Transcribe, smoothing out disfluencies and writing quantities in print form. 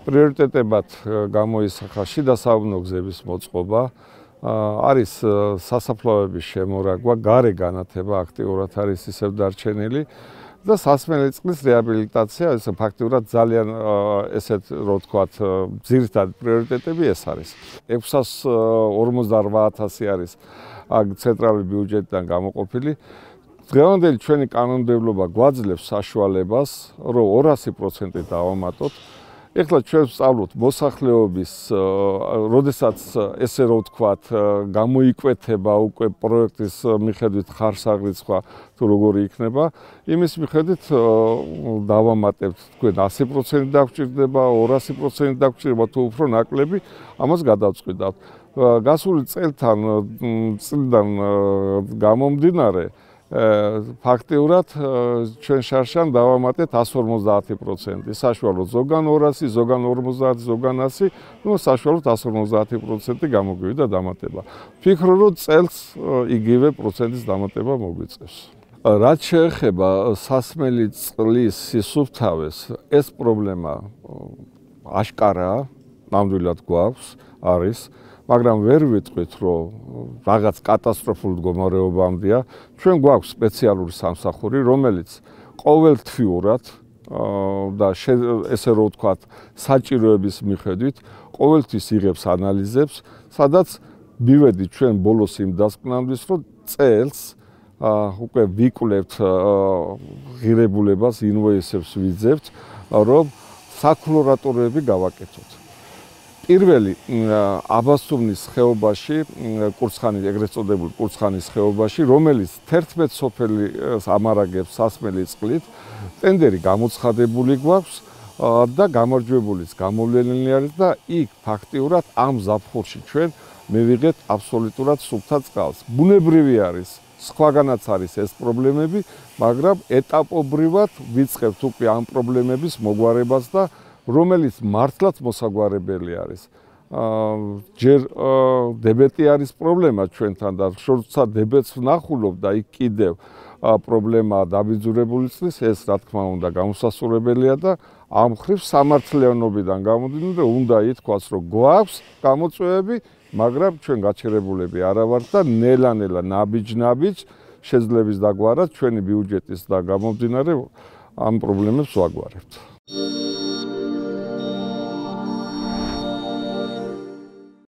პრიორიტეტებად გამოისახა შიდა საუკუნო გზების მოწყობა, არის სასაფლავების შემორაგვა, გარე განათება აქტიურად არის ისევ დარჩენილი და სასმელი წყლის რეაბილიტაცია, ეს ფაქტიურად ძალიან ესეთ რო ვთქვათ, ძირითადი პრიორიტეტები ეს არის. 658,000 არის ცენტრალური ბიუჯეტიდან გამოყოფილი. დღევანდელი ჩვენი კანონმდებლობა გვაძლევს საშუალებას, რომ 200% დავამატოთ. ეხლა ჩვენ ვსწავლობთ მოსახლეობის, როდესაც ესე რო ვთქვათ, გამოიკვეთება უკვე პროექტის მიხედვით ხარსაღრიცხვა თუ როგორი იქნება, იმის მიხედვით დავამატებთ თქვენ 100% დაგვჭირდება, 200% დაგვჭირდება თუ უფრო ნაკლები, ამას გადავწყვიტავთ. გასული წლიდან გამომდინარე ფაქტიურად ჩვენ შარშან დავამატეთ 150%. საშუალოდ ზოგან 200, ზოგან 50, ზოგან 100, ну საშუალოდ 150% გამოგვივიდა დამატება. ვფიქრობ, რომ წელს იგივე პროცენტის დამატება მოგვიწევს. რაც შეეხება სასმელი წყლის სისუფთავეს, ეს პრობლემა აშკარაა, ნამდვილად გვაქვს, არის. მაგრამ ვერ ვიტყვით, რომ რაღაც კატასტროფულ მდგომარეობამდეა. ჩვენ გვაქვს სპეციალური სამსახური, რომელიც ყოველთვიურად და ესე რო ვთქვათ, საჭიროების მიხედვით ყოველთვის იღებს ანალიზებს, სადაც მივედით ჩვენ ბოლოს იმ დასკვნამდე, რომ წელს უკვე ვიკვლევთ ღირებულებას, ინვოისებს ვიძებთ, რომ საქლორატორები გავაკეთოთ. პირველი აბასთუმნის ხეობაში, ეგრეთ წოდებულ კურცხანის ხეობაში, რომელიც 11 სოფელს ამარაგებს სასმელი წყლით, ტენდერი გამოცხადებული გვაქვს და გამარჯვებულიც გამოვლენილი არის და იქ ფაქტიურად ამ ზაფხულში ჩვენ მივიღეთ აბსოლუტურად სუფთა წყალს. ბუნებრივი არის, სხვაგანაც არის ეს პრობლემები, მაგრამ ეტაპობრივად ვიწყებთ უკვე ამ პრობლემების მოგვარებას და რომელიც მართლაც მოსაგვარებელი არის. ჯერ დებეტი არის პრობლემა ჩვენთან და როცა დებეტს ვნახულობ და იქ კიდევ პრობლემაა დაბინძურებული წყლის, ეს რა თქმა უნდა გამოსასწორებელია და ამ ხრივ სამართლიანობიდან გამომდინარე უნდა ითქვას, რომ გვაქვს გამოწვევები, მაგრამ ჩვენ გაჩერებულები არა ვართ და ნელა-ნელა ნაბიჯ-ნაბიჯ შეძლებს დაგვარად ჩვენი ბიუჯეტის და გამომდინარე ამ პრობლემებს ვაგვარებთ.